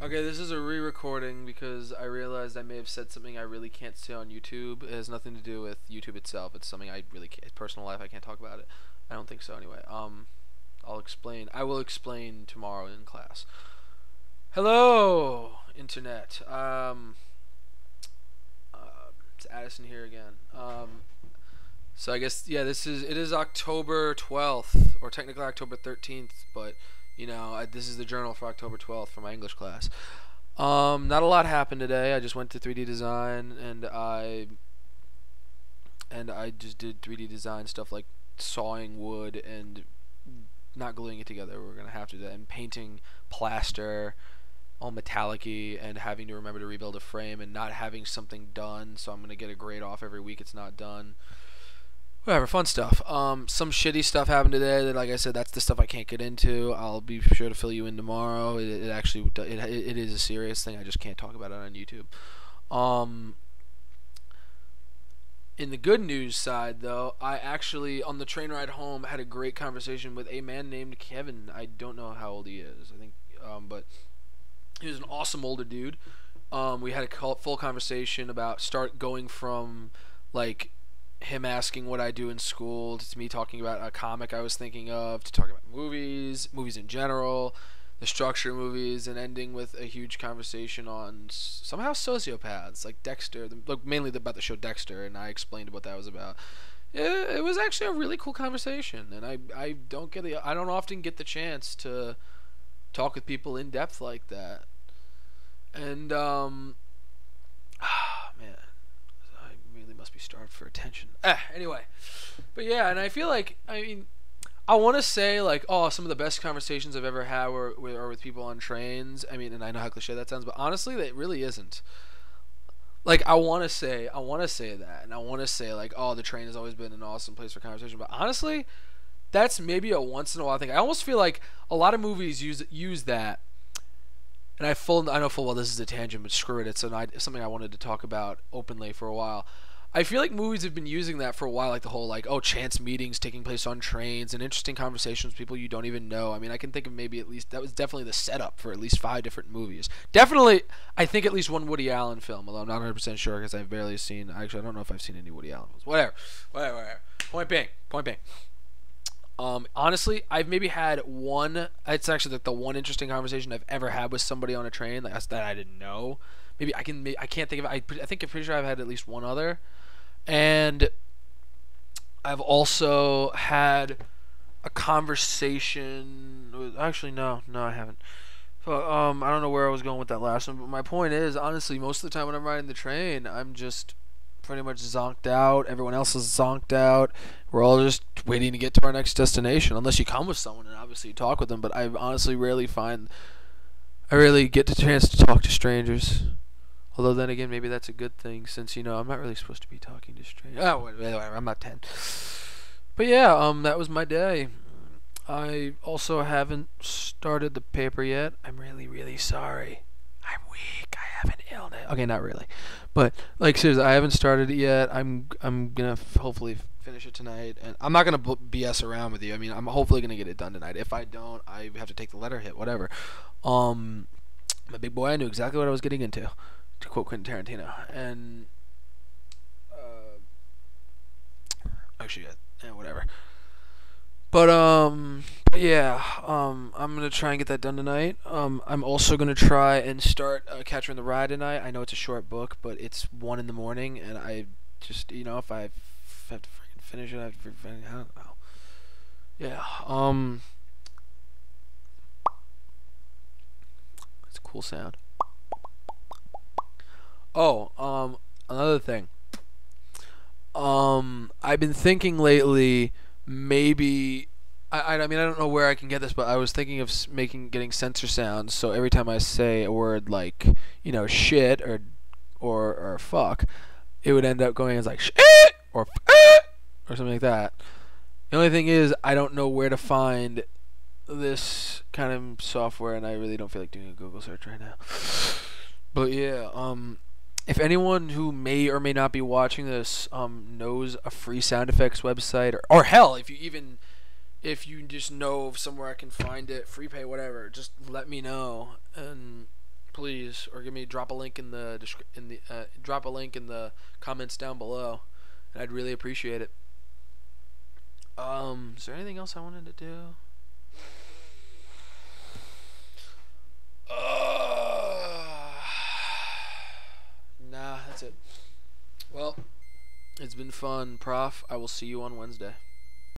Okay, this is a re-recording because I realized I may have said something I really can't say on YouTube. It has nothing to do with YouTube itself. It's something I really can't, personal life. I can't talk about it. I don't think so anyway. I'll explain. I will explain tomorrow in class. Hello, internet. It's Addison here again. So I guess it is October 12th or technically October 13th, but this is the journal for October 12th for my English class. Not a lot happened today. I just went to 3D design and I just did 3D design stuff like sawing wood and not gluing it together. We're gonna have to do that, and painting plaster all metallic-y and having to remember to rebuild a frame and not having something done, so I'm gonna get a grade off every week it's not done. Whatever, fun stuff. Some shitty stuff happened today that, like I said, that's the stuff I can't get into. I'll be sure to fill you in tomorrow. It is a serious thing. I just can't talk about it on YouTube. In the good news side, though, I actually, on the train ride home, had a great conversation with a man named Kevin. I don't know how old he is. I think, but he was an awesome older dude. We had a full conversation about going from, like, him asking what I do in school to me talking about a comic I was thinking of, to talking about movies in general, the structure of movies, and ending with a huge conversation on somehow sociopaths like Dexter, mainly about the show Dexter, and I explained what that was about. It was actually a really cool conversation, and I don't often get the chance to talk with people in depth like that. And man, must be starved for attention. Anyway, but yeah, and I feel like, I want to say, like, oh, some of the best conversations I've ever had are with people on trains. And I know how cliche that sounds, but honestly, that really isn't. Like, I want to say that, and I want to say, like, oh, the train has always been an awesome place for conversation, but honestly, that's maybe a once in a while thing. I almost feel like a lot of movies use that. And I know full well this is a tangent, but screw it. It's something I wanted to talk about openly for a while. I feel like movies have been using that for a while, like the whole, like, oh, chance meetings taking place on trains and interesting conversations with people you don't even know. I can think of maybe that was definitely the setup for at least 5 different movies. Definitely, I think at least one Woody Allen film, although I'm not 100% sure because I've barely seen. Actually, I don't know if I've seen any Woody Allen films. Whatever. Point being. Honestly, I've maybe had one. It's actually like the one interesting conversation I've ever had with somebody on a train, like that I didn't know. Maybe I can't think of it. I think I'm pretty sure I've had at least one other. And I've also had a conversation. Actually, no, I haven't. So, I don't know where I was going with that last one, but my point is, honestly, most of the time when I'm riding the train, I'm just pretty much zonked out. Everyone else is zonked out. We're all just waiting to get to our next destination, unless you come with someone and obviously talk with them. But I honestly rarely get the chance to talk to strangers. Although then again, maybe that's a good thing, since I'm not really supposed to be talking to strangers. Oh, whatever, I'm not 10. But yeah, that was my day. I also haven't started the paper yet. I'm really, really sorry. I'm weak. I have an illness. Okay, not really, but like seriously, I haven't started it yet. I'm gonna hopefully finish it tonight, and I'm not gonna BS around with you. I'm hopefully gonna get it done tonight. If I don't, I have to take the letter hit. Whatever. My big boy, I knew exactly what I was getting into, to quote Quentin Tarantino. And actually, yeah, whatever. But yeah, I'm gonna try and get that done tonight. I'm also gonna try and start Catcher in the Rye tonight. I know it's a short book, but it's 1 in the morning, and I just if I have to freaking finish it, I don't know. Yeah. It's a cool sound. Oh, another thing. I've been thinking lately, maybe I don't know where I can get this, but I was thinking of getting censor sounds, so every time I say a word like shit or fuck, it would end up going as like shit or something like that. The only thing is, I don't know where to find this kind of software, and I really don't feel like doing a Google search right now. But yeah, if anyone who may or may not be watching this knows a free sound effects website, or hell, if you just know of somewhere I can find it, free pay, whatever, just let me know. And please guys, or drop a link in the drop a link in the comments down below, and I'd really appreciate it. Is there anything else I wanted to do? Nah, that's it. Well, it's been fun, Prof. I will see you on Wednesday.